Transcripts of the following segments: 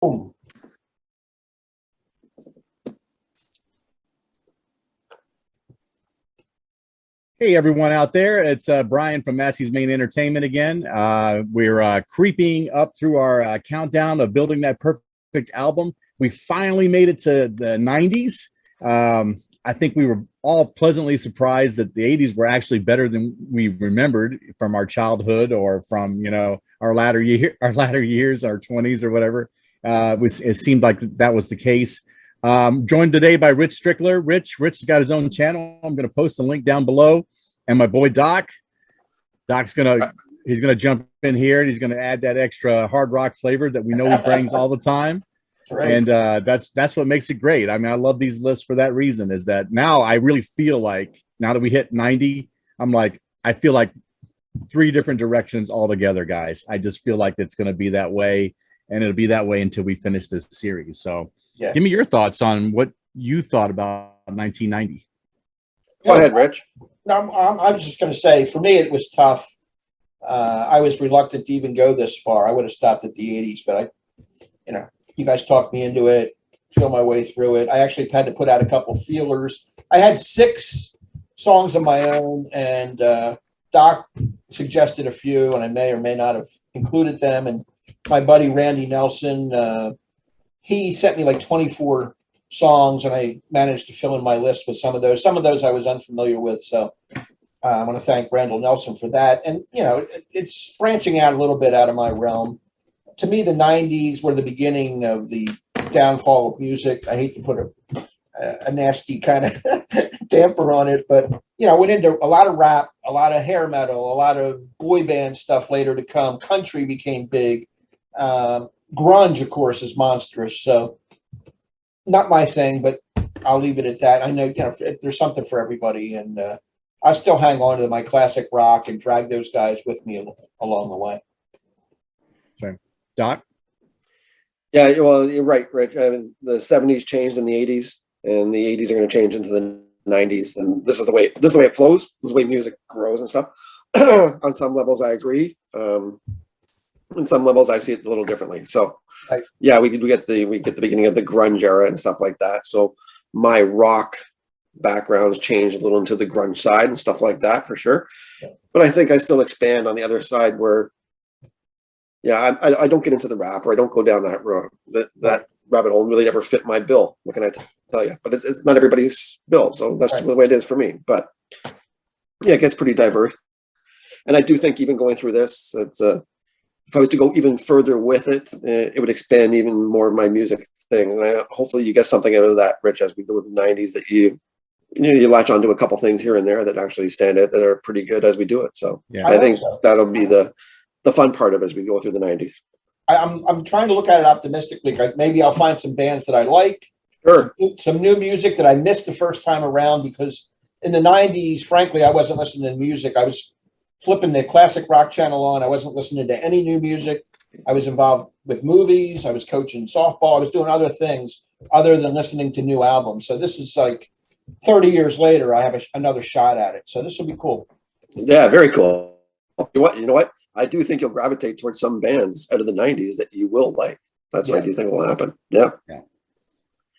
Boom. Hey, everyone out there. It's Brian from Massey's Main Entertainment again. We're creeping up through our countdown of building that perfect album. We finally made it to the 90s. I think we were all pleasantly surprised that the 80s were actually better than we remembered from our childhood or from, you know, our latter years, our 20s or whatever. It seemed like that was the case. Joined today by Rich Strickler. Rich has got his own channel. I'm going to post the link down below. And my boy Doc. He's gonna jump in here and he's gonna add that extra hard rock flavor that we know he brings all the time. Right. And that's what makes it great. I mean, I love these lists for that reason, is that now I really feel like, now that we hit 90, I feel like 3 different directions altogether, guys. I just feel like it's gonna be that way, and it'll be that way until we finish this series. So yeah. Give me your thoughts on what you thought about 1990. Go ahead, Rich. No, I was just going to say, for me, it was tough. I was reluctant to even go this far. I would have stopped at the 80s, but you guys talked me into it, feel my way through it. I actually had to put out a couple feelers. I had 6 songs of my own, and Doc suggested a few, and I may or may not have included them. And my buddy Randy Nelson, he sent me like 24 songs, and I managed to fill in my list with some of those. Some of those I was unfamiliar with, so I want to thank Randall Nelson for that. And it's branching out a little bit out of my realm. To me, the 90s were the beginning of the downfall of music. I hate to put a nasty kind of damper on it, but went into a lot of rap, a lot of hair metal, a lot of boy band stuff later to come. Country became big. Grunge, of course, is monstrous. So not my thing, but I'll leave it at that. I know, there's something for everybody, and I still hang on to my classic rock and drag those guys with me along the way. Sorry. Doc? Yeah, well, you're right, Rich. I mean, the 70s changed in the 80s, and the 80s are going to change into the 90s, and this is the way it flows. This is the way music grows and stuff. On some levels, I agree. On some levels, I see it a little differently. So, yeah, we get the beginning of the grunge era and stuff like that. So my rock background's changed a little into the grunge side and stuff like that for sure. Yeah. But I think I still expand on the other side where, yeah, I don't get into the rap, or I don't go down that road. That rabbit hole really never fit my bill. What can I tell you? But it's not everybody's bill, so that's the way it is for me. But yeah, it gets pretty diverse. And I do think even going through this, it's if I was to go even further with it, it would expand even more of my music thing. And hopefully you get something out of that, Rich, as we go with the 90s, that you latch onto a couple things here and there that actually stand out, that are pretty good as we do it. So yeah, I think that'll be the fun part of it as we go through the 90s. I'm trying to look at it optimistically. Like maybe I'll find some bands that I like, sure, some new music that I missed the first time around, because in the 90s, frankly, I wasn't listening to music. I was flipping the classic rock channel on. I wasn't listening to any new music. I was involved with movies. I was coaching softball. I was doing other things other than listening to new albums. So this is like 30 years later, I have another shot at it. So this will be cool. Yeah, very cool. You know what? I do think you'll gravitate towards some bands out of the 90s that you will like. That's what I do think will happen. Yeah.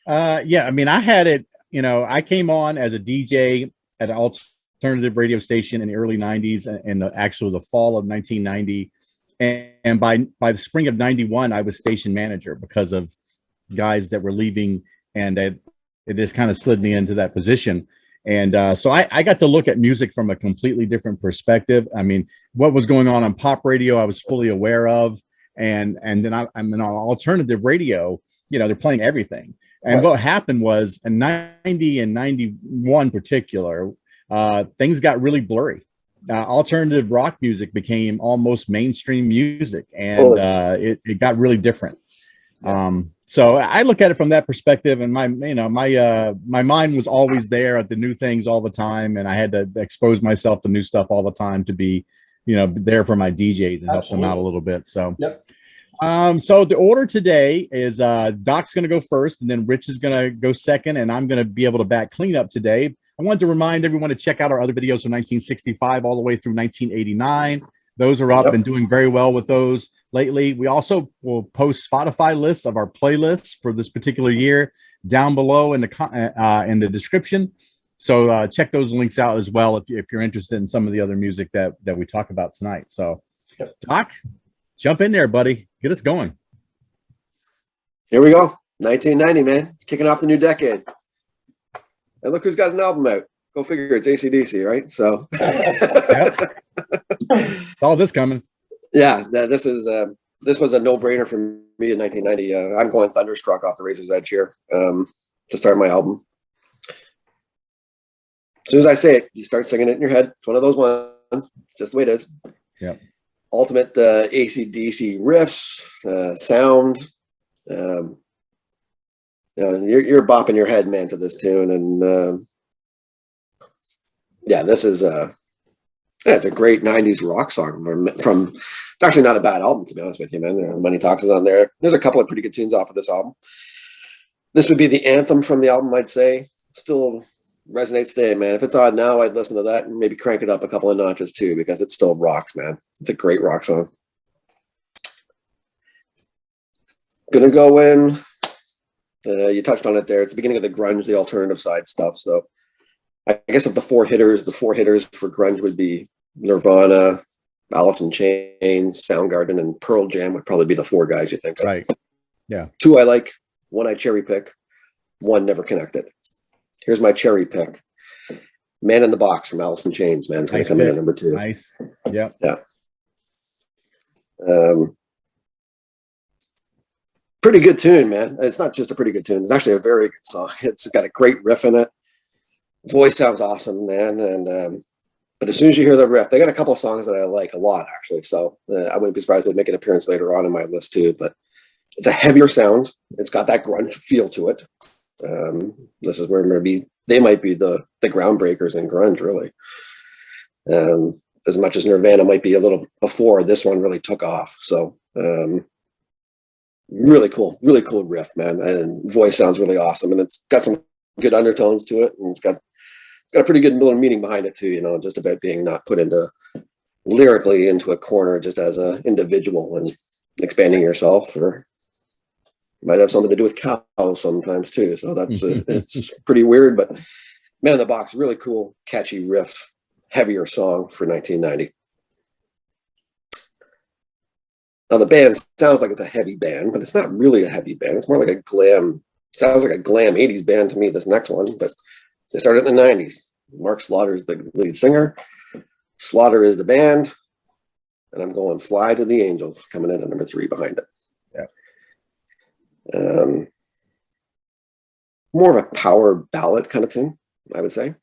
Yeah. I mean, I had it, I came on as a DJ at an alternative radio station in the early 90s, and actually the fall of 1990. And by the spring of 91, I was station manager because of guys that were leaving, and it just kind of slid me into that position. And so I got to look at music from a completely different perspective. I mean, what was going on pop radio, I was fully aware of. And then I'm on alternative radio, they're playing everything. And what happened was in 90 and 91 particular, things got really blurry. Alternative rock music became almost mainstream music, and it got really different. So I look at it from that perspective, and my mind was always there at the new things all the time, and I had to expose myself to new stuff all the time to be, there for my DJs and help them out a little bit. So, so the order today is Doc's going to go first, and then Rich is going to go second, and I'm going to be able to back cleanup today. I wanted to remind everyone to check out our other videos from 1965 all the way through 1989. Those are up and doing very well with those. lately. We also will post Spotify lists of our playlists for this particular year down below in the description. So check those links out as well if you're interested in some of the other music that we talk about tonight. So, Doc, jump in there, buddy. Get us going. Here we go. 1990, man. Kicking off the new decade. And look who's got an album out. Go figure, it's AC/DC, right? So all this coming. Yeah, this was a no-brainer for me in 1990. I'm going Thunderstruck off the Razor's Edge here to start my album. As soon as I say it, you start singing it in your head. It's one of those ones. It's just the way it is. Yeah. Ultimate AC/DC riffs, sound. You're bopping your head, man, to this tune, and this is it's a great 90s rock song from it's actually not a bad album, to be honest with you, man. There are Money Talks is on there. There's a couple of pretty good tunes off of this album. This would be the anthem from the album, I'd say. Still resonates today, man. If it's on now, I'd listen to that and maybe crank it up a couple of notches too, because it still rocks, man. It's a great rock song. Gonna go in. You touched on it there. It's the beginning of the grunge, the alternative side stuff. So I guess of the four hitters for grunge would be Nirvana, Alice in Chains, Soundgarden, and Pearl Jam would probably be the four guys you think of. Right. Yeah. Two I like, one I cherry pick, one never connected. Here's my cherry pick. Man in the Box from Alice in Chains, man. It's going to come in at number 2. Nice. Yeah. Yeah. Pretty good tune, man. It's not just a pretty good tune. It's actually a very good song. It's got a great riff in it. Voice sounds awesome, man. And but as soon as you hear the riff, they got a couple of songs that I like a lot, actually. So I wouldn't be surprised if they make an appearance later on in my list too. But it's a heavier sound. It's got that grunge feel to it. This is where they might be the groundbreakers in grunge, really. As much as Nirvana might be a little before, this one really took off. So really cool riff, man. And voice sounds really awesome, and it's got some good undertones to it, and it's got a pretty good little meaning behind it too. You know, just about being not put into lyrically into a corner just as an individual and expanding yourself, or might have something to do with cows sometimes too. So that's it's pretty weird, but Man in the Box, really cool, catchy riff, heavier song for 1990. Now the band sounds like it's a heavy band, but it's not really a heavy band. It's more like a glam. Sounds like a glam 80s band to me, this next one, but they started in the 90s. Mark Slaughter is the lead singer. Slaughter is the band. And I'm going Fly to the Angels, coming in at number 3 behind it. Yeah. More of a power ballad kind of tune, I would say.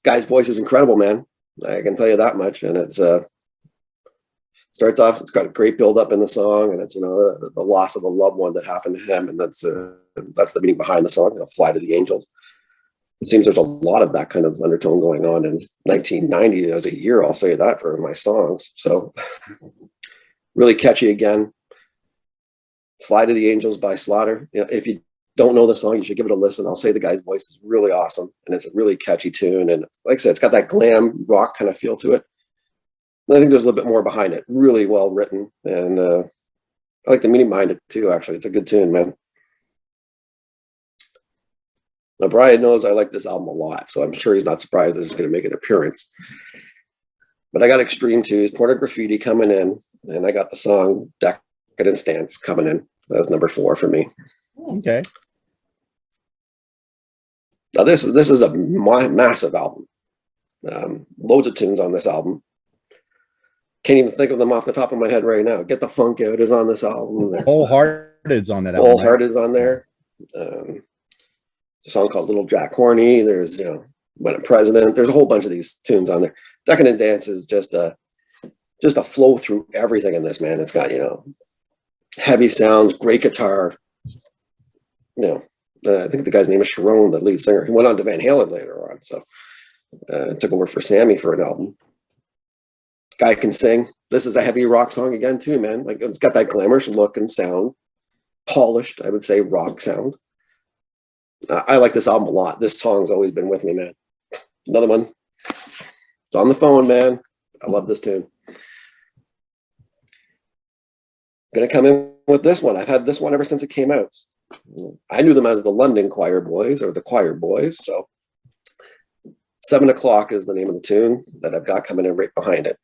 Guy's voice is incredible, man. I can tell you that much. And it's starts off, it's got a great build up in the song, and it's, you know, the loss of a loved one that happened to him, and that's the meaning behind the song, you know, Fly to the Angels. It seems there's a lot of that kind of undertone going on in 1990 as a year, I'll say that, for my songs. So really catchy again. Fly to the Angels by Slaughter. You know, if you don't know the song, you should give it a listen. I'll say the guy's voice is really awesome, and it's a really catchy tune, and like I said, it's got that glam rock kind of feel to it. I think there's a little bit more behind it. Really well written, and I like the meaning behind it too. Actually, it's a good tune, man. Now Brian knows I like this album a lot, so I'm sure he's not surprised that it's going to make an appearance. But I got Extreme 2's Porta Graffiti coming in, and I got the song Decadence Dance coming in. That's number 4 for me. Okay. Now this is a massive album. Loads of tunes on this album. Can't even think of them off the top of my head right now. Get the Funk Out is on this album. Wholehearted's on that album. Wholehearted's on there. A song called Little Jack Horny. There's, you know, When I'm President. There's a whole bunch of these tunes on there. Decadent Dance is just a flow through everything in this, man. It's got, you know, heavy sounds, great guitar. You know, I think the guy's name is Sharon, the lead singer. He went on to Van Halen later on, so took over for Sammy for an album. Guy can sing. This is a heavy rock song again too, man. Like, it's got that glamorous look and sound, polished, I would say, rock sound. I like this album a lot. This song's always been with me, man. Another one. It's on the phone, man. I love this tune. Gonna come in with this one. I've had this one ever since it came out. I knew them as the London Choir Boys or the Choir Boys. So 7 o'clock is the name of the tune that I've got coming in right behind it.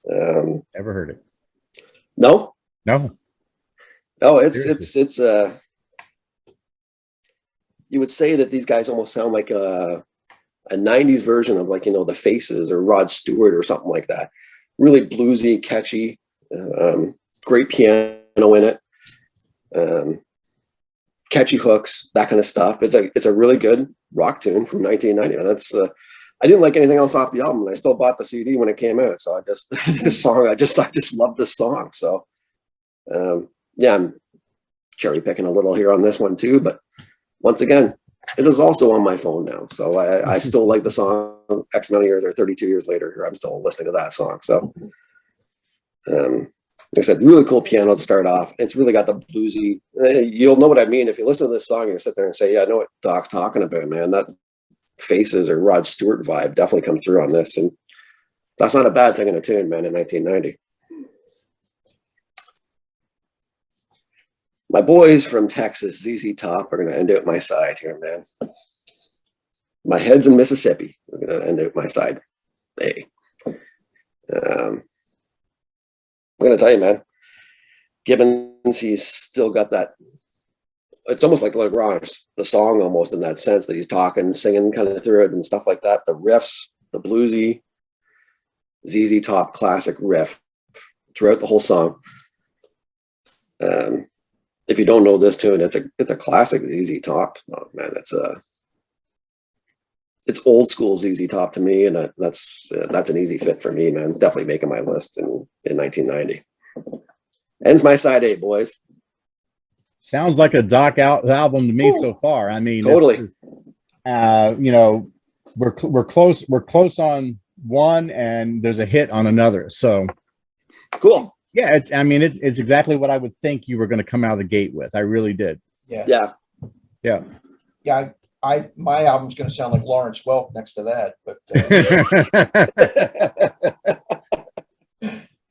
Ever heard it? No. Oh, it's you would say that these guys almost sound like a 90s version of, like, the Faces or Rod Stewart or something like that. Really bluesy, catchy, great piano in it, catchy hooks, that kind of stuff. It's a really good rock tune from 1990. And that's I didn't like anything else off the album, and I still bought the CD when it came out. So I just I just love this song. So yeah, I'm cherry picking a little here on this one too, but once again, it is also on my phone now. So I still like the song X amount of years or 32 years later. I'm still listening to that song. So like I said, really cool piano to start off. It's really got the bluesy. You'll know what I mean if you listen to this song and you sit there and say, "Yeah, I know what Doc's talking about, man." That Faces or Rod Stewart vibe definitely comes through on this, and that's not a bad thing in a tune, man. In 1990, my boys from Texas, ZZ Top, are going to end out my side here, man. My head's in Mississippi. They're going to end out my side. Hey, I'm going to tell you, man. Gibbons, he's still got that. It's almost like Lagrange, the song, almost in that sense that he's talking, singing kind of through it and stuff like that. The riffs, the bluesy, ZZ Top classic riff throughout the whole song. If you don't know this tune, it's a classic ZZ Top. Oh, man, it's old school ZZ Top to me, and that's an easy fit for me, man. Definitely making my list in 1990. Ends my side 8, boys. Sounds like a Doc out album to me so far. I mean, totally. We're close. We're close on one, and there's a hit on another. So cool. Yeah, it's exactly what I would think you were going to come out of the gate with. I really did. Yeah. My album's going to sound like Lawrence Welk next to that, but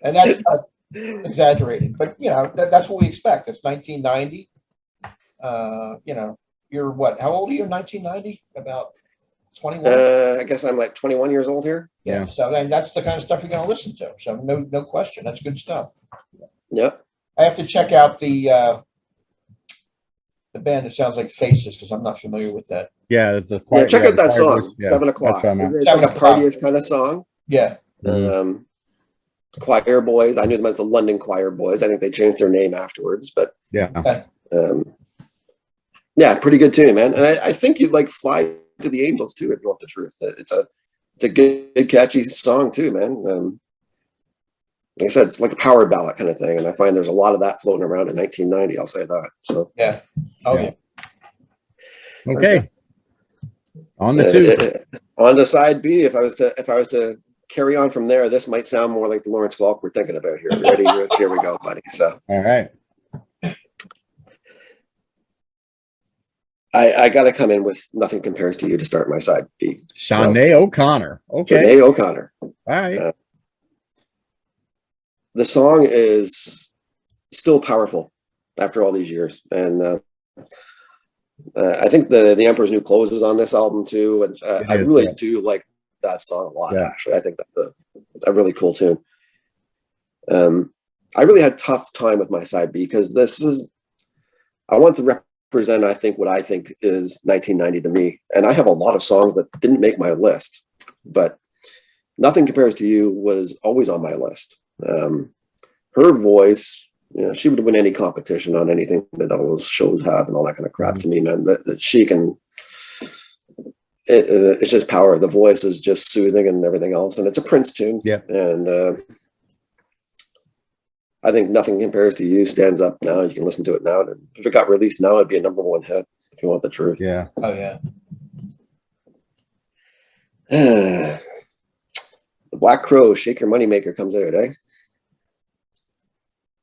and that's not exaggerating, but that's what we expect. It's 1990. You're what? How old are you in 1990? About 21. I guess I'm like 21 years old here. Yeah. So then that's the kind of stuff you're going to listen to. So no question, that's good stuff. Yep. I have to check out the band that sounds like Faces because I'm not familiar with that. Yeah, check out that song. 7 o'clock. It's like a partyish kind of song. Yeah. Choir Boys. I knew them as the London Choir Boys. I think they changed their name afterwards, but yeah. Yeah, pretty good tune, man. And I think you'd like Fly to the Angels too, if you want the truth. It's a good catchy song too, man. Like I said, it's like a power ballad kind of thing, and I find there's a lot of that floating around in 1990. I'll say that. So yeah. Okay. Okay. On the two. On to side B. If I was to carry on from there, this might sound more like the Lawrence Welk we're thinking about here. Ready? Here we go, buddy. So all right. I got to come in with Nothing Compares to You to start my side B. Sinead O'Connor. Okay. Sinead O'Connor. All right. The song is still powerful after all these years. And I think the Emperor's New Clothes is on this album too. And I really do like that song a lot, actually. I think that's a really cool tune. I really had a tough time with my side B because I want to represent, I think, what I think is 1990 to me. And I have a lot of songs that didn't make my list, but Nothing Compares to You was always on my list. Her voice, she would win any competition on anything that those shows have and all that kind of crap to me, man. That she can, it's just power. The voice is just soothing and everything else. And it's a Prince tune. Yeah. And I think Nothing Compares to You stands up now. You can listen to it now. And if it got released now, it'd be a #1 hit, if you want the truth. Yeah. Oh, yeah. The Black Crow, Shake Your Moneymaker comes out, eh?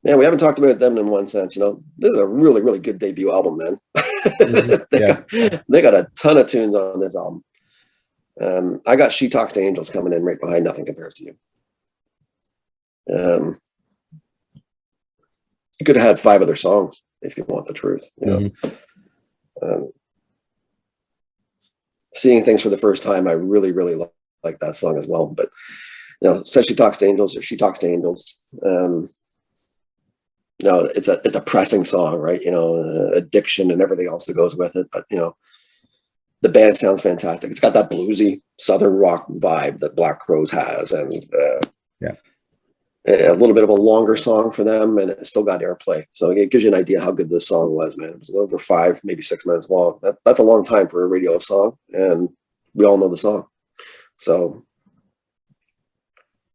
Man, we haven't talked about them in one sense. This is a really, really good debut album, man. They got a ton of tunes on this album. I got She Talks to Angels coming in right behind Nothing Compares to You. you could have had 5 other songs if you want the truth. You know, Seeing Things for the First Time, I really, really like that song as well. But you know, Says She Talks to Angels, or She Talks to Angels. No, it's a depressing song, right? You know, addiction and everything else that goes with it. But you know, the band sounds fantastic. It's got that bluesy Southern rock vibe that Black Crowes has, and a little bit of a longer song for them, and it still got airplay. So it gives you an idea how good this song was, man. It was over 5, maybe 6 minutes long. That's a long time for a radio song, and we all know the song. So,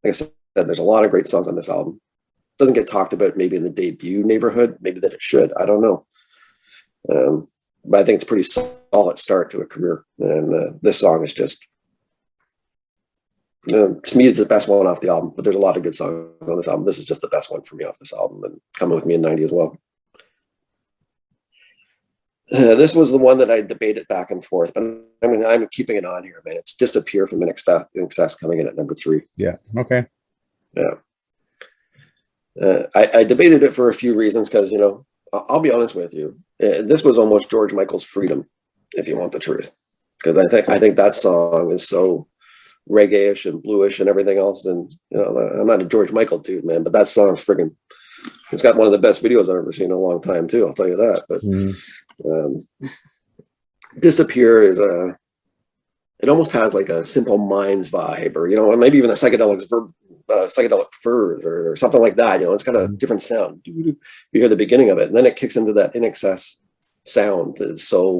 like I said, there's a lot of great songs on this album. Doesn't get talked about maybe in the debut neighborhood, maybe that it should. I don't know. But I think it's a pretty solid start to a career. And this song is just, to me, it's the best one off the album. But there's a lot of good songs on this album. This is just the best one for me off this album, and Coming With Me in 90 as well. This was the one that I debated back and forth. But I mean, I'm keeping it on here, man. It's Disappear from INXS coming in at number 3. Yeah. Okay. Yeah. I debated it for a few reasons because, you know, I'll be honest with you. This was almost George Michael's Freedom, if you want the truth. Because I think that song is so reggae-ish and bluish and everything else. And, you know, I'm not a George Michael dude, man, but that song's friggin', it's got one of the best videos I've ever seen in a long time, too. I'll tell you that. But Disappear is it almost has like a Simple Minds vibe, or, you know, maybe even a psychedelic furs or something like that. You know, it's got a different sound. You hear the beginning of it, and then it kicks into that INXS sound that is so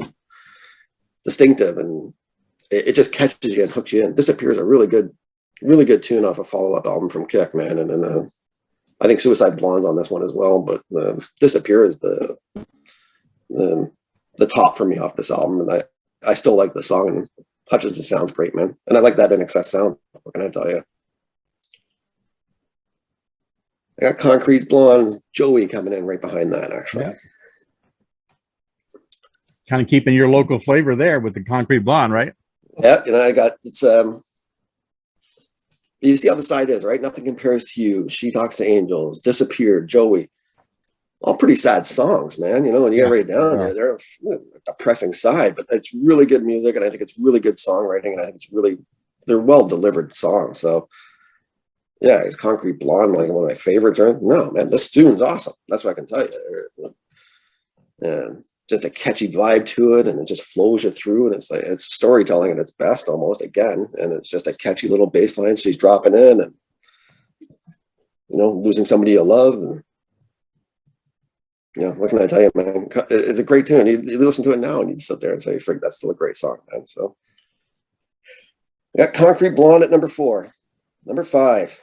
distinctive, and it just catches you and hooks you in. Disappear is a really good tune off a follow-up album from Kick, man. And I think Suicide Blonde's on this one as well, but Disappear is the top for me off this album, and I still like the song, and Hutchins sounds great, man. And I like that INXS sound. What can I tell you? I got Concrete Blonde, Joey coming in right behind that, actually. Yeah. Kind of keeping your local flavor there with the Concrete Blonde, right? Yeah, you know, it's you see how the side is, right? Nothing Compares to You, She Talks to Angels, Disappear, Joey. All pretty sad songs, man. You know, when you get right down there, they're a depressing side, but it's really good music, and I think it's really good songwriting, and I think they're well delivered songs. So yeah, is Concrete Blonde like one of my favorites? Or no, man, this tune's awesome. That's what I can tell you. And just a catchy vibe to it, and it just flows you through, and it's storytelling at its best almost again, and it's just a catchy little bass line she's dropping in, and you know, losing somebody you love, and yeah, what can I tell you, man? It's a great tune. You listen to it now, and you sit there and say, "Frig, that's still a great song, man." So, I got Concrete Blonde at number 4. Number 5,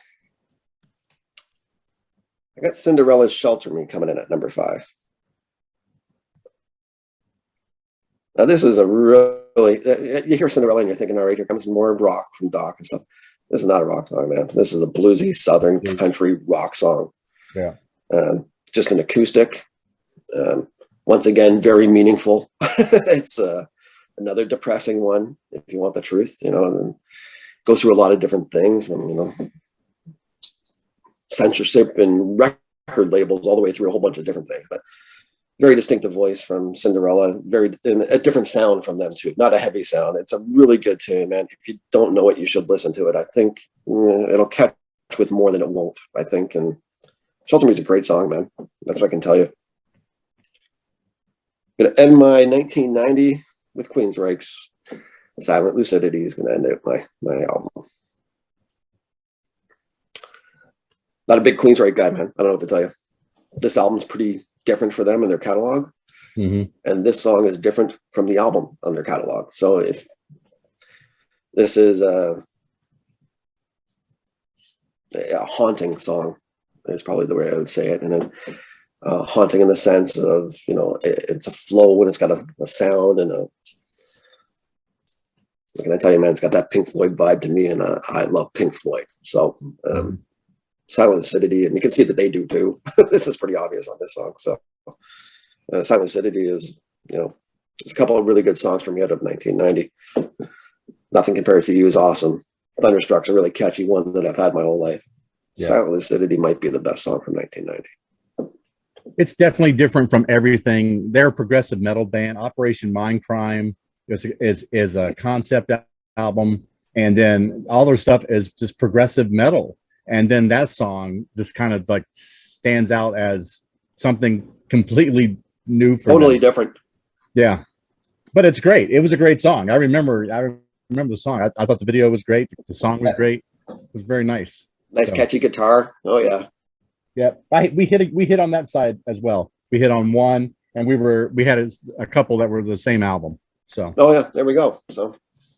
I got Cinderella's Shelter Me coming in at number 5. Now, this is a really, you hear Cinderella and you're thinking, all right, here comes more rock from Doc and stuff. This is not a rock song, man. This is a bluesy Southern country rock song. Yeah. Just an acoustic. Once again, very meaningful. It's another depressing one, if you want the truth, you know, and goes through a lot of different things from, you know, censorship and record labels all the way through a whole bunch of different things. But very distinctive voice from Cinderella, a different sound from them too. Not a heavy sound. It's a really good tune, man. If you don't know it, you should listen to it. I think it'll catch with more than it won't, I think. And Shelter Me is a great song, man. That's what I can tell you. I'm going to end my 1990 with Queensryche's Silent Lucidity is going to end out my album. Not a big Queensryche guy, man. I don't know what to tell you. This album's pretty different for them in their catalog. And this song is different from the album on their catalog. So if this is a haunting song, is probably the way I would say it. And then haunting in the sense of, you know, it's a flow and it's got a sound and what can I tell you, man? It's got that Pink Floyd vibe to me, and I love Pink Floyd. So Silent Lucidity, and you can see that they do too. This is pretty obvious on this song. So Silent Lucidity is, you know, there's a couple of really good songs from me out of 1990. Nothing Compares to You is awesome. Thunderstruck's a really catchy one that I've had my whole life. Yeah. Silent Lucidity might be the best song from 1990. it's definitely different from everything. They're a progressive metal band. Operation Mindcrime is a concept album, and then all their stuff is just progressive metal. And then that song just kind of like stands out as something completely new for Totally them. different. Yeah, but it's great. It was a great song. I remember the song. I thought the video was great. The song was great. It was very nice. Nice catchy guitar. Oh yeah. Yeah, we hit on that side as well. We hit on one, and we had a couple that were the same album. So oh yeah, there we go. So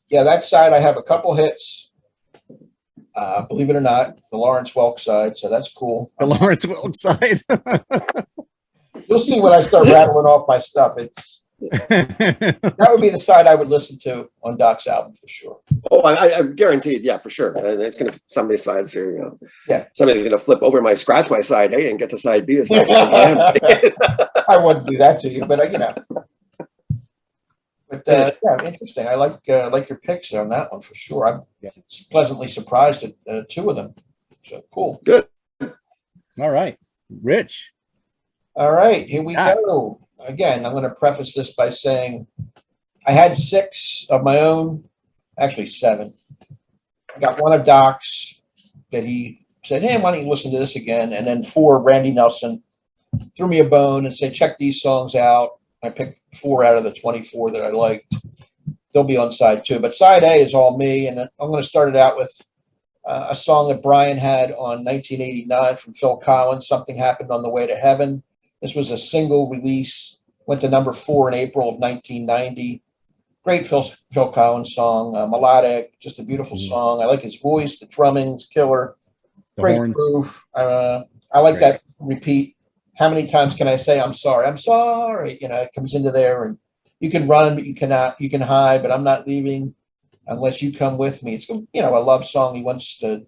yeah, that side I have a couple hits. Believe it or not, the Lawrence Welk side, so that's cool. The Lawrence Welk side. You'll see when I start rattling off my stuff. That would be the side I would listen to on Doc's album for sure. oh, I'm guaranteed. Yeah, for sure. It's gonna somebody's sides here. You know. Yeah, somebody's gonna flip over scratch my side A and get to side B as fast as I can. I wouldn't do that to you, but you know. But yeah, interesting. I like your picks on that one for sure. I'm pleasantly surprised at two of them. So cool. Good. All right, Rich. All right, here we go. Again, I'm going to preface this by saying I had 6 of my own, actually 7. I got one of Doc's that he said, "Hey, why don't you listen to this again?" And then 4, Randy Nelson threw me a bone and said, "Check these songs out." I picked 4 out of the 24 that I liked. They'll be on side 2, but side A is all me, and I'm going to start it out with a song that Brian had on 1989 from Phil Collins, "Something Happened on the Way to Heaven." This was a single release, went to number 4 in April of 1990. Great Phil Collins song, melodic, just a beautiful song. I like his voice, the drumming's killer, great groove. I like that repeat. How many times can I say I'm sorry? I'm sorry. You know, it comes into there, and you can run, but you cannot. You can hide, but I'm not leaving unless you come with me. It's, you know, a love song. He wants to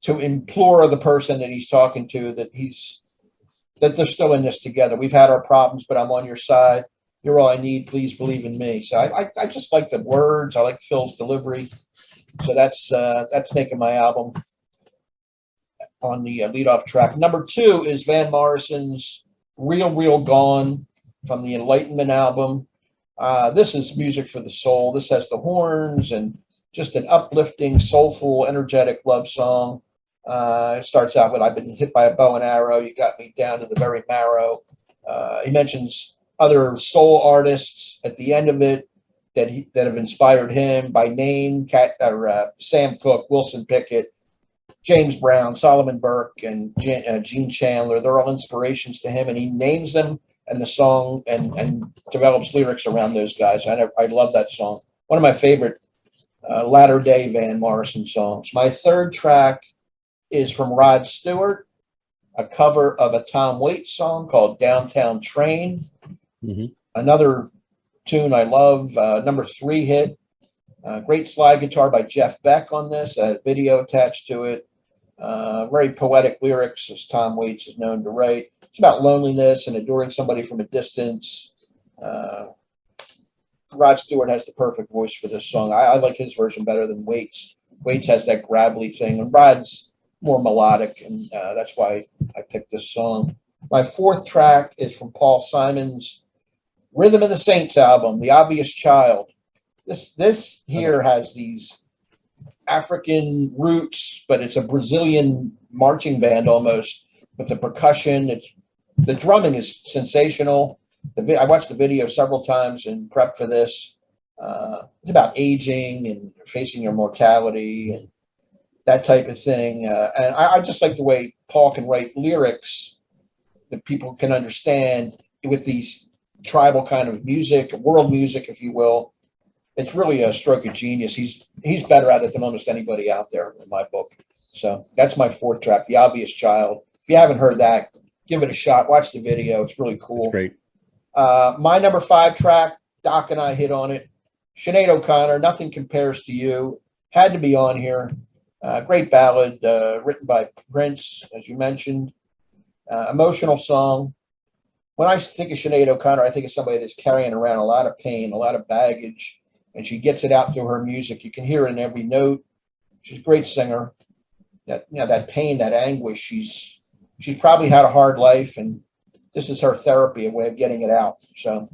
implore the person that he's talking to that they're still in this together. We've had our problems, but I'm on your side. You're all I need. Please believe in me. So I just like the words. I like Phil's delivery. So that's making my album on the leadoff track. Number 2 is Van Morrison's "Real, Real Gone" from the Enlightenment album. This is music for the soul. This has the horns and just an uplifting, soulful, energetic love song. It starts out with, "I've been hit by a bow and arrow. You got me down to the very marrow." He mentions other soul artists at the end of it that have inspired him by name: Sam Cooke, Wilson Pickett, James Brown, Solomon Burke, and Gene Chandler. They're all inspirations to him, and he names them and the song and develops lyrics around those guys. I love that song. One of my favorite latter day Van Morrison songs. My third track is from Rod Stewart, a cover of a Tom Waits song called "Downtown Train." Another tune I love, number 3 hit. Great slide guitar by Jeff Beck on this, a video attached to it. Very poetic lyrics, as Tom Waits is known to write. It's about loneliness and adoring somebody from a distance. Rod Stewart has the perfect voice for this song. I like his version better than Waits. Waits has that gravelly thing, and Rod's more melodic, and that's why I picked this song. My 4th track is from Paul Simon's Rhythm of the Saints album, "The Obvious Child." This here has these African roots, but it's a Brazilian marching band almost with the percussion. The drumming is sensational. I watched the video several times in prep for this. It's about aging and facing your mortality and that type of thing. And I just like the way Paul can write lyrics that people can understand with these tribal kind of music, world music, if you will. It's really a stroke of genius. He's better at it than almost anybody out there in my book. So that's my 4th track, "The Obvious Child." If you haven't heard that, give it a shot. Watch the video. It's really cool. That's great. My number 5 track, Doc and I hit on it. Sinead O'Connor, "Nothing Compares to You." Had to be on here. Great ballad written by Prince, as you mentioned. Emotional song. When I think of Sinead O'Connor, I think of somebody that's carrying around a lot of pain, a lot of baggage, and she gets it out through her music. You can hear it in every note. She's a great singer. That pain, that anguish. She's probably had a hard life, and this is her therapy, a way of getting it out. So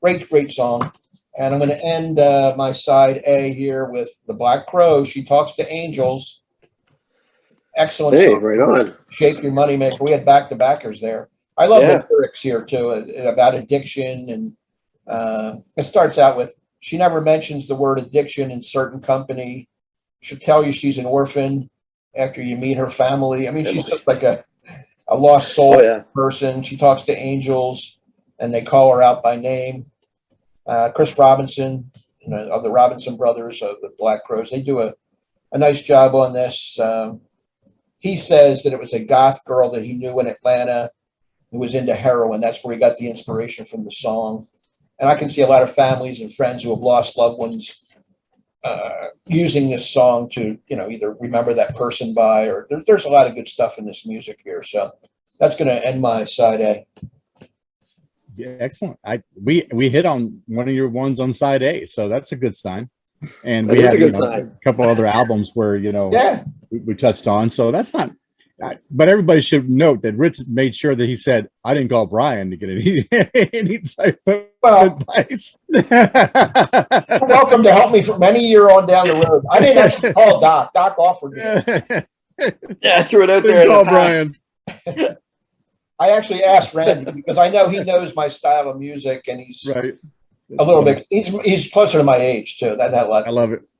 great song. And I'm going to end my side A here with the Black Crowes. She Talks to Angels. Excellent. Hey, song. right on. Shake Your Moneymaker. We had back-to-backers there. I love Yeah. the lyrics here too, about addiction. And it starts out with, she never mentions the word addiction in certain company. She'll tell you she's an orphan after you meet her family. I mean, she's just like a lost soul person. She talks to angels and they call her out by name. Chris Robinson, of the Robinson brothers of the Black Crowes, they do a nice job on this. He says that it was a goth girl that he knew in Atlanta who was into heroin. That's where he got the inspiration from the song. And I can see a lot of families and friends who have lost loved ones using this song to, either remember that person by, or there's a lot of good stuff in this music here. So that's going to end my side A. Yeah, excellent. We hit on one of your ones on side A, so that's a good sign. And we had a couple other albums where we touched on, so that's not. But everybody should note that Rich made sure that he said, "I didn't call Brian to get any type of advice." You're welcome to help me for many years on down the road. I didn't actually call Doc. Doc offered me. Yeah, I threw it out there. Call Brian. I actually asked Randy because I know he knows my style of music, and he's right. A little bit. He's closer to my age too. That lot. I love it.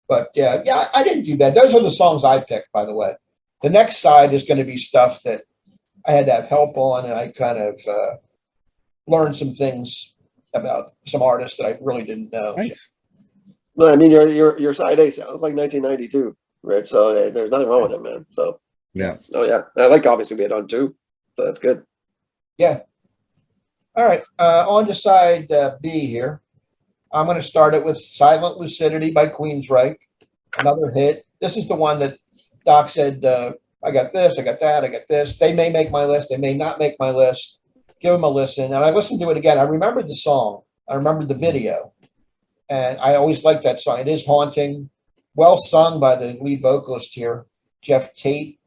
But yeah, I didn't do bad. Those are the songs I picked, by the way. The next side is going to be stuff that I had to have help on, and I kind of learned some things about some artists that I really didn't know. Nice. Well, I mean, your side A sounds like 1992, Rich. So there's nothing wrong with it, man. So yeah. Oh yeah, I like obviously we had on two, so that's good. Yeah. All right. On to side B here. I'm going to start it with Silent Lucidity by Queensryche. Another hit. This is the one that Doc said, I got this, I got that, I got this. They may make my list. They may not make my list. Give them a listen. And I listened to it again. I remembered the song. I remembered the video. And I always liked that song. It is haunting. Well sung by the lead vocalist here, Jeff Tate.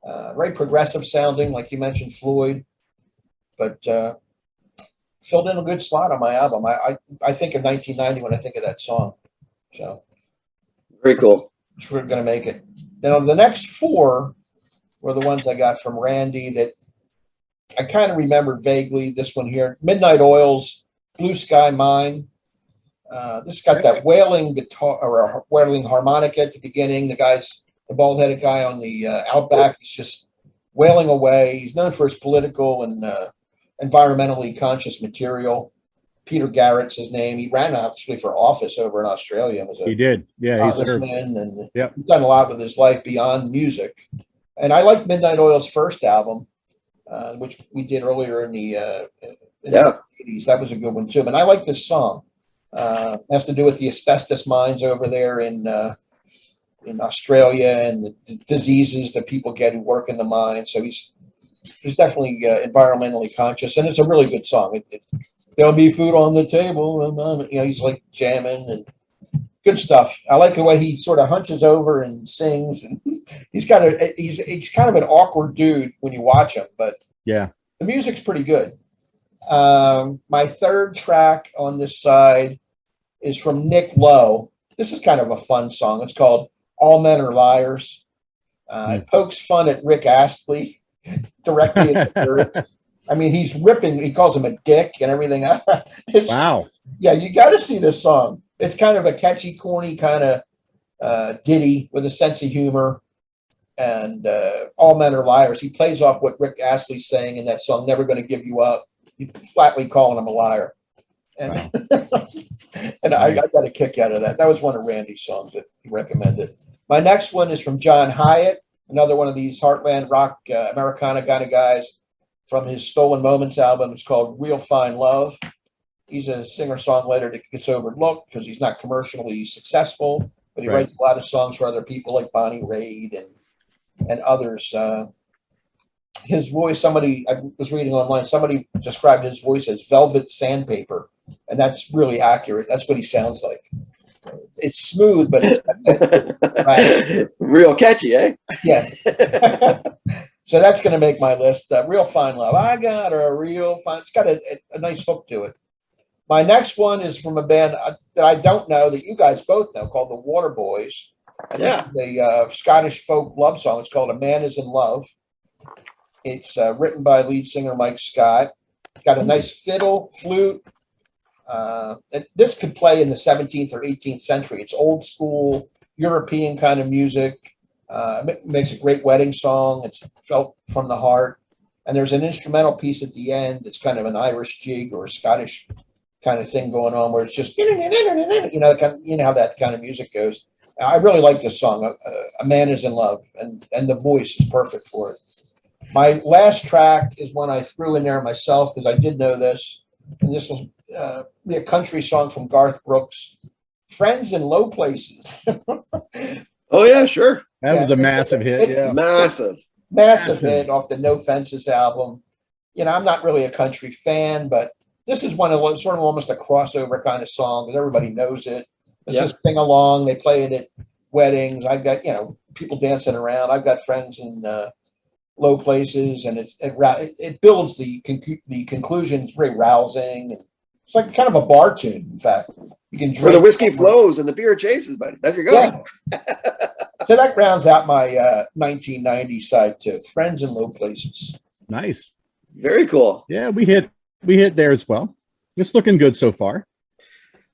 Very progressive sounding, like you mentioned, Floyd. But filled in a good slot on my album. I think of 1990 when I think of that song. So very cool. We're going to make it. Then on the next four were the ones I got from Randy that I kind of remembered vaguely. This one here, Midnight Oils, Blue Sky Mine. This got that wailing guitar or a wailing harmonica at the beginning. The bald-headed guy on the Outback, he's just wailing away. He's known for his political and environmentally conscious material. Peter Garrett's his name. He ran actually for office over in Australia. He did. Yeah, he's there. And he's done a lot with his life beyond music. And I liked Midnight Oil's first album, which we did earlier in the 80s. That was a good one too. And I like this song. It has to do with the asbestos mines over there in Australia and the diseases that people get who work in the mines. So he's definitely environmentally conscious, and it's a really good song. There'll be food on the table, and he's like jamming and good stuff. I like the way he sort of hunches over and sings, and he's kind of an awkward dude when you watch him, but yeah, the music's pretty good. My third track on this side is from Nick Lowe. This is kind of a fun song. It's called "All Men Are Liars." It pokes fun at Rick Astley directly at the lyrics. I mean, he's ripping. He calls him a dick and everything. Wow. Yeah, you got to see this song. It's kind of a catchy, corny kind of ditty with a sense of humor. And all men are liars. He plays off what Rick Astley's saying in that song, "Never Gonna Give You Up." He's flatly calling him a liar. And, and I got a kick out of that. That was one of Randy's songs that he recommended. My next one is from John Hyatt, another one of these Heartland rock Americana kind of guys from his Stolen Moments album. It's called "Real Fine Love." He's a singer-songwriter that gets overlooked because he's not commercially successful, but he writes a lot of songs for other people like Bonnie Raitt and others. His voice, I was reading online, somebody described his voice as velvet sandpaper, and that's really accurate. That's what he sounds like. It's smooth, but it's real catchy, eh? Yeah. So that's going to make my list. Real Fine Love. I got a real fine. It's got a nice hook to it. My next one is from a band that I don't know that you guys both know called the Waterboys. And this is a Scottish folk love song. It's called A Man Is in Love. It's written by lead singer Mike Scott. It's got a nice fiddle, flute. This could play in the 17th or 18th century. It's old school European kind of music. Makes a great wedding song. It's felt from the heart. And there's an instrumental piece at the end. It's kind of an Irish jig or a Scottish kind of thing going on where it's just, you know how that kind of music goes. I really like this song. A Man Is in Love, and the voice is perfect for it. My last track is one I threw in there myself because I did know this, and this was be a country song from Garth Brooks, "Friends in Low Places." Oh yeah, sure. That was a massive hit. Yeah, massive hit off the No Fences album. You know, I'm not really a country fan, but this is one of sort of almost a crossover kind of song because everybody knows it. It's just sing along. They play it at weddings. I've got, people dancing around. I've got friends in low places, and it builds the conclusion. It's very rousing. And it's like kind of a bar tune. In fact, you can drink where the whiskey flows and the beer chases, buddy. That's your go. Yeah. So that rounds out my 1990 side too. Friends in Low Places. Nice. Very cool. Yeah, we hit there as well. It's looking good so far.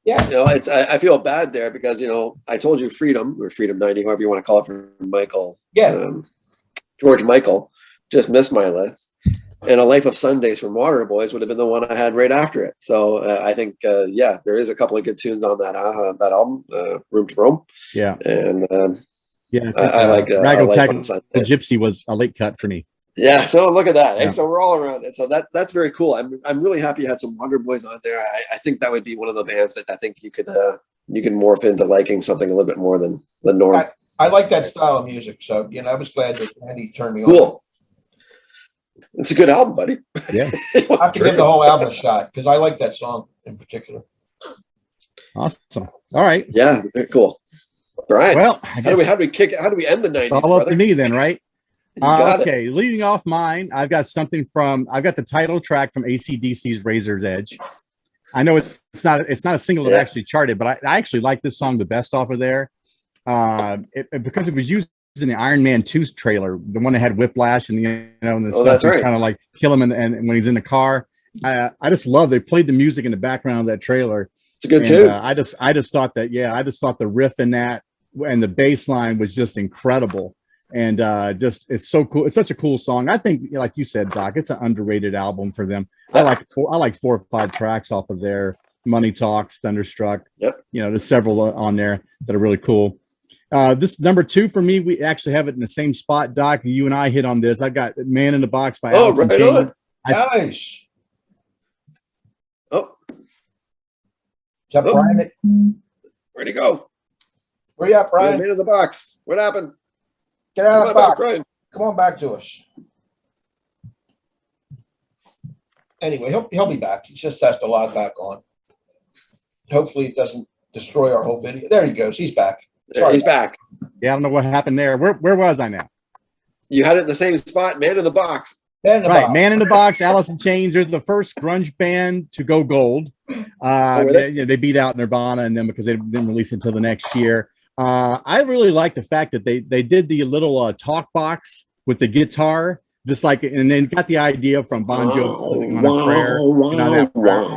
Yeah, I feel bad there because I told you Freedom or Freedom 90, however you want to call it, from Michael. Yeah, George Michael just missed my list, and A Life of Sundays from Waterboys would have been the one I had right after it. So I think there is a couple of good tunes on that album, Room to Roam. Yeah, and I like Raggle Life Tag on Sunday. The Gypsy was a late cut for me. Yeah, so look at that. Yeah. So we're all around it. So that's very cool. I'm really happy you had some Waterboys on there. I think that would be one of the bands that I think you could morph into liking something a little bit more than normal. I like that style of music, so I was glad that Andy turned me on. Cool. It's a good album, buddy. Yeah, I have to give the whole album a shot because I like that song in particular. Awesome. All right. Yeah, very cool. Brian, well, how do we end the 90s? All up to me then, right? Okay, leading off mine, I've got the title track from AC/DC's Razor's Edge. I know it's not a single that actually charted, but I actually like this song the best off of there. Because it was used in the Iron Man 2 trailer, the one that had Whiplash and the stuff right. kind of like kill him and when he's in the car. I just love they played the music in the background of that trailer. It's a good tune. I just thought the riff in that and the bass line was just incredible. And it's so cool. It's such a cool song. I think, like you said, Doc, it's an underrated album for them. I like 4 or 5 tracks off of there. Money Talks, Thunderstruck. Yep. There's several on there that are really cool. This number 2 for me, we actually have it in the same spot, Doc. You and I hit on this. I got Man in the Box by Allison right King. on. Nice. Oh, Is that Brian? where'd he go? Where you at, Brian? Man in the Box. What happened? Get out of the box. Brian. Come on back to us. Anyway, he'll be back. He just has to log back on. Hopefully, it doesn't destroy our whole video. There he goes. He's back. Sorry, he's back. Yeah, I don't know what happened there. Where was I now? You had it in the same spot. Man in the Box. Man in the box. Man in the Box, Alice in Chains. They're the first grunge band to go gold. They beat out Nirvana and them because they didn't release until the next year. I really like the fact that they did the little talk box with the guitar, just like, and then got the idea from Bon Jovi on a prayer.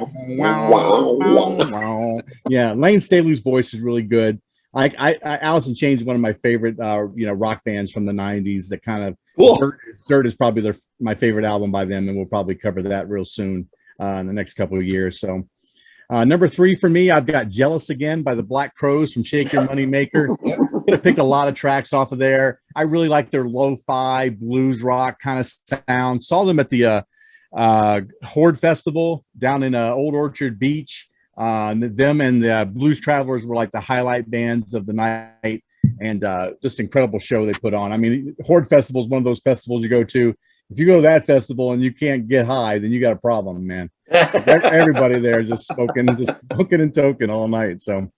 Yeah, Lane Staley's voice is really good. Alice in Chains is one of my favorite rock bands from the 90s. That kind of cool. Dirt is probably my favorite album by them, and we'll probably cover that real soon in the next couple of years. So number 3 for me, I've got Jealous Again by the Black Crowes from Shake Your Money Maker. I picked a lot of tracks off of there. I really like their lo-fi blues rock kind of sound. Saw them at the Horde Festival down in Old Orchard Beach. Them and the Blues Travelers were like the highlight bands of the night, and just incredible show they put on. I mean, Horde Festival is one of those festivals you go to. If you go to that festival and you can't get high, then you got a problem, man. Everybody there just smoking and toking all night. So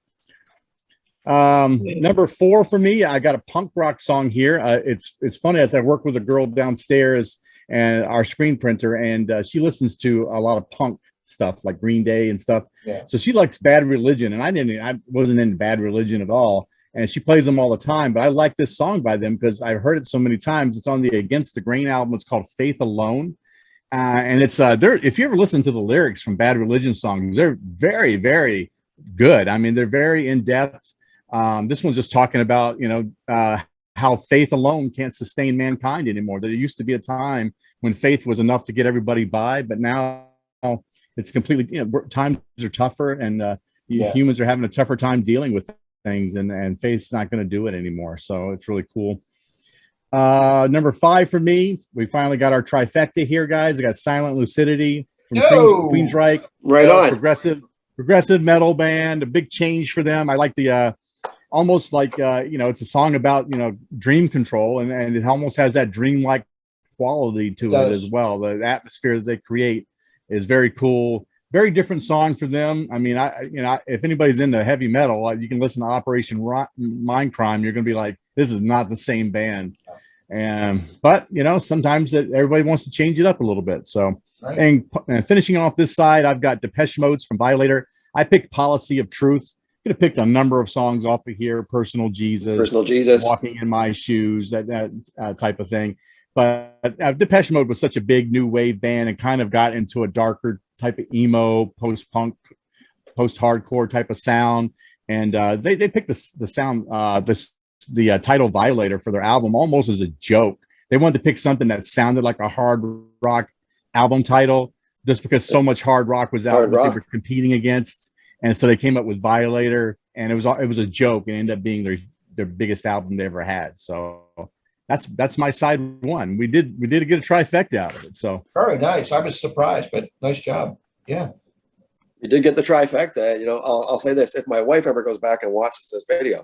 Number 4 for me, I got a punk rock song here. It's funny, as I work with a girl downstairs and our screen printer, and she listens to a lot of punk stuff like Green Day and stuff. Yeah. So she likes Bad Religion, and I wasn't into Bad Religion at all. And she plays them all the time, but I like this song by them because I've heard it so many times. It's on the Against the Grain album. It's called Faith Alone. And it's if you ever listen to the lyrics from Bad Religion songs, they're very, very good. I mean, they're very in depth. This one's just talking about, how faith alone can't sustain mankind anymore. There used to be a time when faith was enough to get everybody by, but now it's completely, times are tougher, and humans are having a tougher time dealing with things, and faith's not going to do it anymore. So it's really cool. Number 5 for me, we finally got our trifecta here, guys. I got Silent Lucidity from Queensryche. Right on. Progressive metal band, a big change for them. I like the almost like it's a song about dream control, and it almost has that dreamlike quality to it as well. The atmosphere that they create is very cool. Very different song for them. I mean, if anybody's into heavy metal, you can listen to Operation Mindcrime. You're going to be like, this is not the same band. But sometimes everybody wants to change it up a little bit. So, and finishing off this side, I've got Depeche Mode's from Violator. I picked Policy of Truth. Could have picked a number of songs off of here. Personal Jesus, Walking in My Shoes, that type of thing. But Depeche Mode was such a big new wave band and kind of got into a darker type of emo, post-punk, post-hardcore type of sound. And they picked the sound, the title Violator for their album almost as a joke. They wanted to pick something that sounded like a hard rock album title, just because so much hard rock was out that they were competing against. And so they came up with Violator, and it was a joke, and ended up being their biggest album they ever had. So that's my side one. We did get a trifecta out of it. So very nice. I was surprised, but nice job. Yeah. You did get the trifecta. I'll say this: if my wife ever goes back and watches this video,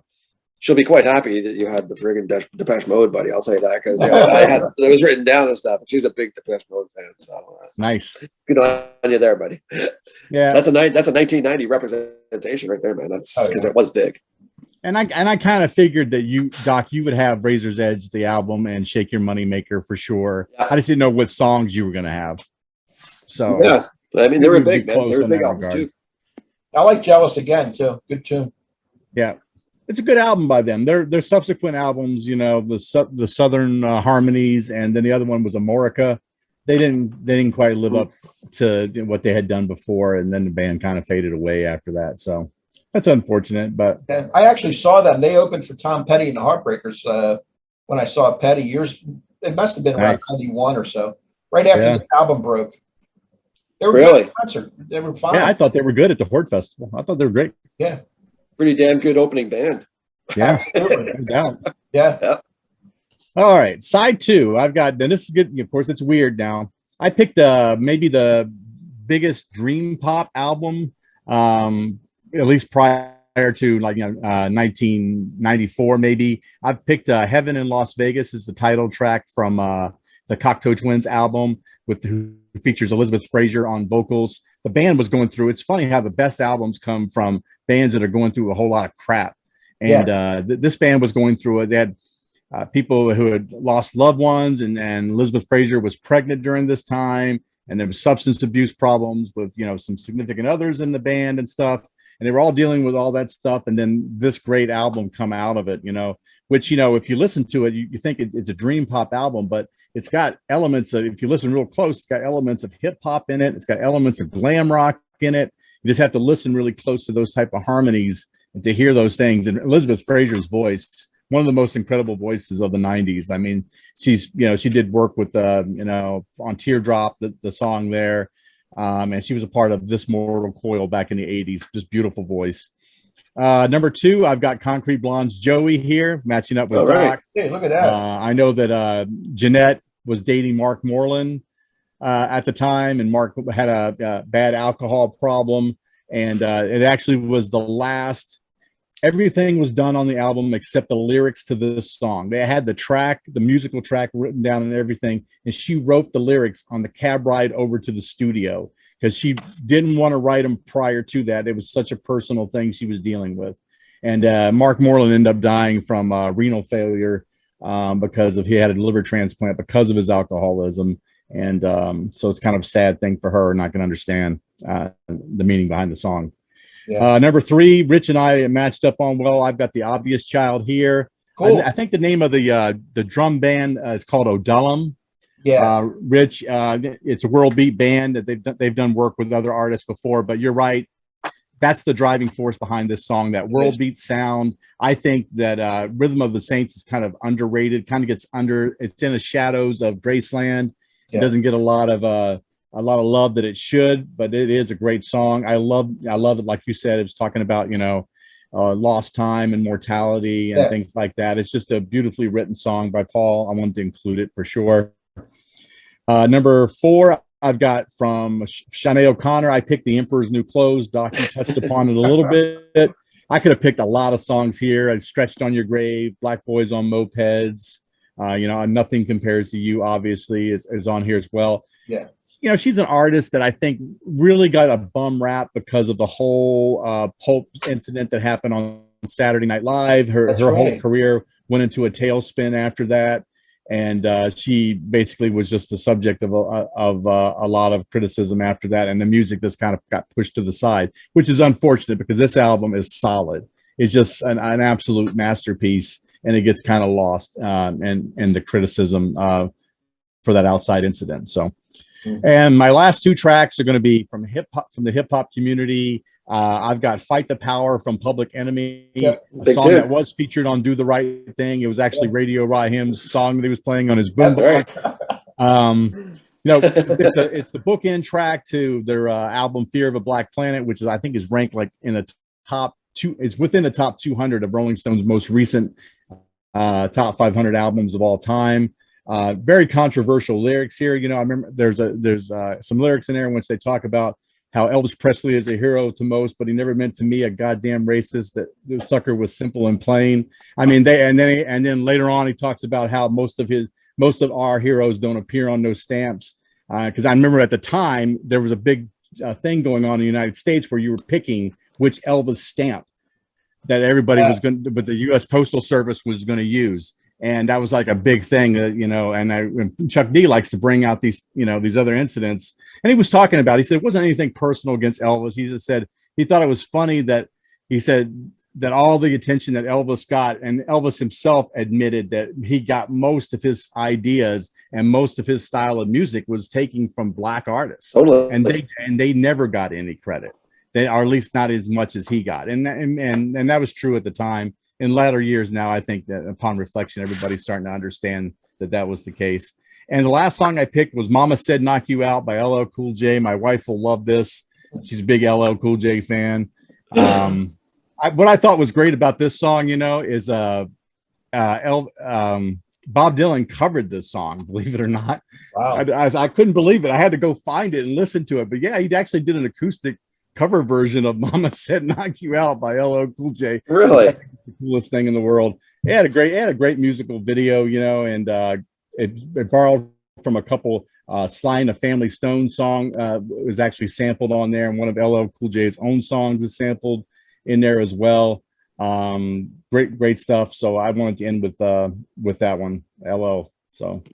she'll be quite happy that you had the friggin' Depeche Mode, buddy. I'll say that because it was written down and stuff. She's a big Depeche Mode fan, so nice. Good on you there, buddy. Yeah, that's a 1990 representation right there, man. That's because it was big. And I kind of figured that you, Doc, you would have Razor's Edge, the album, and Shake Your Money Maker for sure. Yeah. I just didn't know what songs you were going to have. So yeah, I mean they were big, man. They were big albums too. I like Jealous Again too. Good tune. Yeah. It's a good album by them. Their subsequent albums, the Southern Harmonies, and then the other one was Amorica. They didn't quite live up to what they had done before, and then the band kind of faded away after that. So that's unfortunate. But yeah, I actually saw them. They opened for Tom Petty and the Heartbreakers when I saw Petty years. It must have been around 91 or so, right after the album broke. They were really concert. They were fine. Yeah, I thought they were good at the Horde Festival. I thought they were great. Yeah. Pretty damn good opening band. Yeah. Yeah. All right. Side 2. I've got, and this is good. Of course, it's weird now. I picked maybe the biggest dream pop album, at least prior to 1994, maybe. I've picked Heaven in Las Vegas is the title track from the Cocteau Twins album, who features Elizabeth Fraser on vocals. The band was going through, it's funny how the best albums come from bands that are going through a whole lot of crap. And this band was going through it. They had people who had lost loved ones, and Elizabeth Fraser was pregnant during this time, and there was substance abuse problems with some significant others in the band and stuff. And they were all dealing with all that stuff. And then this great album come out of it, which, if you listen to it, you think it's a dream pop album, but it's got elements of, if you listen real close, it's got elements of hip hop in it. It's got elements of glam rock in it. You just have to listen really close to those type of harmonies and to hear those things. And Elizabeth Fraser's voice, one of the most incredible voices of the 90s. I mean, she did work with, on Teardrop, the song there. And she was a part of This Mortal Coil back in the 80s. Just beautiful voice. Number 2, I've got Concrete Blonde's Joey here, matching up with Doc. Hey, look at that. I know that Jeanette was dating Mark Moreland at the time, and Mark had a bad alcohol problem. And it actually was the last. Everything was done on the album except the lyrics to this song. They had the musical track written down and everything, and she wrote the lyrics on the cab ride over to the studio because she didn't want to write them prior to that. It was such a personal thing she was dealing with. And Mark Moreland ended up dying from renal failure because he had a liver transplant because of his alcoholism. And so it's kind of a sad thing for her, not going to understand the meaning behind the song. Yeah. Number 3, Rich and I matched up on, well, I've got The Obvious Child here. Cool. I think the name of the drum band is called Odellum. Yeah. Rich, it's a world beat band that they've done work with other artists before, but you're right. That's the driving force behind this song, that world beat sound. I think that Rhythm of the Saints is kind of underrated, kind of gets it's in the shadows of Graceland. Yeah. It doesn't get a lot of love that it should, but it is a great song. I love it. Like you said, it was talking about, lost time and mortality and things like that. It's just a beautifully written song by Paul. I wanted to include it for sure. Number 4, I've got from Sinead O'Connor. I picked The Emperor's New Clothes. Doc, you touched upon it a little bit. I could have picked a lot of songs here. I Stretched on Your Grave, Black Boys on Mopeds. Nothing Compares to You, obviously, is on here as well. Yeah. She's an artist that I think really got a bum rap because of the whole Pulp incident that happened on Saturday Night Live. Her whole career went into a tailspin after that. And she basically was just the subject of a lot of criticism after that. And the music just kind of got pushed to the side, which is unfortunate because this album is solid. It's just an absolute masterpiece. And it gets kind of lost in the criticism for that outside incident. So, and my last 2 tracks are going to be from the hip hop community. I've got Fight the Power from Public Enemy, a song that was featured on Do the Right Thing. It was actually Radio Raheem's song that he was playing on his boombox. It's the bookend track to their album Fear of a Black Planet, which I think is ranked like in the top 2. It's within the top 200 of Rolling Stone's most recent top 500 albums of all time. Very controversial lyrics here. I remember there's some lyrics in there in which they talk about how Elvis Presley is a hero to most, but he never meant to me a goddamn racist. That the sucker was simple and plain. I mean, and then later on he talks about how most of our heroes don't appear on those stamps. Because I remember at the time there was a big thing going on in the United States where you were picking which Elvis stamp that everybody was going, but the U.S. Postal Service was going to use. And that was like a big thing, and Chuck D likes to bring out these other incidents. And he was talking about, he said it wasn't anything personal against Elvis. He just said he thought it was funny that he said that all the attention that Elvis got, and Elvis himself admitted that he got most of his ideas and most of his style of music was taking from Black artists. And they never got any credit. Or at least not as much as he got. And that was true at the time. In latter years now, I think that upon reflection, everybody's starting to understand that was the case. And the last song I picked was Mama Said Knock You Out by LL Cool J. My wife will love this. She's a big LL Cool J fan. What I thought was great about this song, is Bob Dylan covered this song, believe it or not. Wow. I couldn't believe it. I had to go find it and listen to it. But yeah, he actually did an acoustic cover version of Mama Said Knock You Out by LL Cool J. Really? The coolest thing in the world. It had a great musical video, and it borrowed from a couple Sly and the Family Stone song. It was actually sampled on there, and one of LL Cool J's own songs is sampled in there as well. Great stuff. So I wanted to end with that one, LL. So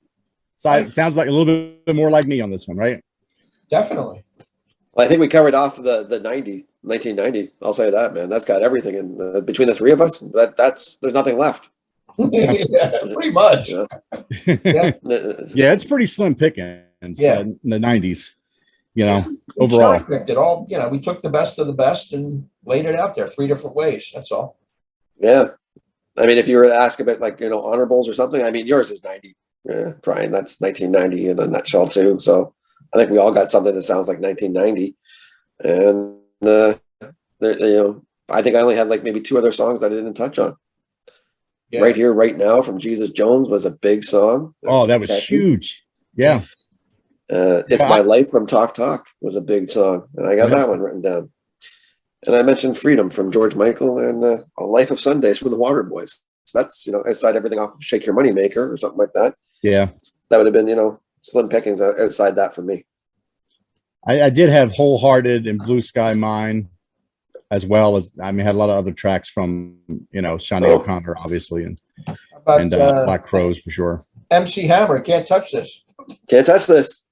it sounds like a little bit more like me on this one, right? Definitely. Well, I think we covered off the 1990. I'll say that, man. That's got everything in between the 3 of us. There's nothing left. Yeah, pretty much. Yeah. Yeah, it's pretty slim pickings in the 90s. Overall. We picked it all. We took the best of the best and laid it out there 3 different ways. That's all. Yeah, I mean, if you were to ask about honorables or something, I mean, yours is 90. Yeah, Brian, that's 1990 in a nutshell too. So. I think we all got something that sounds like 1990, and I think I only had like maybe 2 other songs I didn't touch on. Yeah. Right Here, Right Now from Jesus Jones was a big song. That was huge. Yeah. It's My Life from Talk Talk was a big song, and I got that one written down. And I mentioned Freedom from George Michael and A Life of Sundays from the Waterboys. So that's outside everything off of Shake Your Money Maker or something like that. Yeah, that would have been slim pickings outside that for me. I did have Wholehearted and Blue Sky Mine. as well as, I mean, had a lot of other tracks from, you know, Sinead O'Connor, obviously, and Black Crowes for sure. MC Hammer, Can't Touch This. Can't touch this.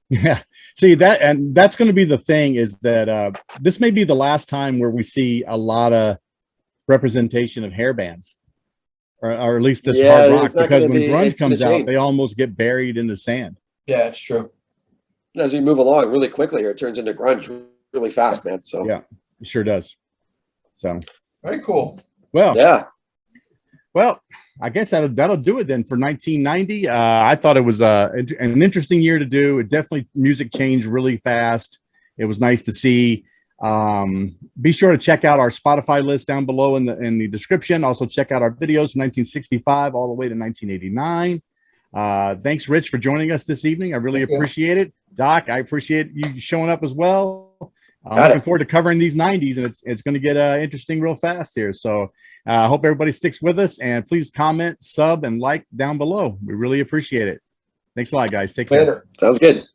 Yeah. See that, and that's going to be the thing, is that this may be the last time where we see a lot of representation of hair bands, or at least this hard rock, because when grunge comes out, they almost get buried in the sand. Yeah, it's true. As we move along really quickly here, it turns into grunge really fast, man. So yeah, it sure does. So very cool. Well, yeah. Well, I guess that'll do it then for 1990. I thought it was an interesting year to do. It definitely, music changed really fast. It was nice to see. Be sure to check out our Spotify list down below in the description. Also check out our videos from 1965 all the way to 1989. Thanks, Rich, for joining us this evening. I really appreciate it. Doc, I appreciate you showing up as well. I'm looking forward to covering these 90s, and it's going to get interesting real fast here. So I hope everybody sticks with us, and please comment, sub, and like down below. We really appreciate it. Thanks a lot, guys. Take care. Sounds good.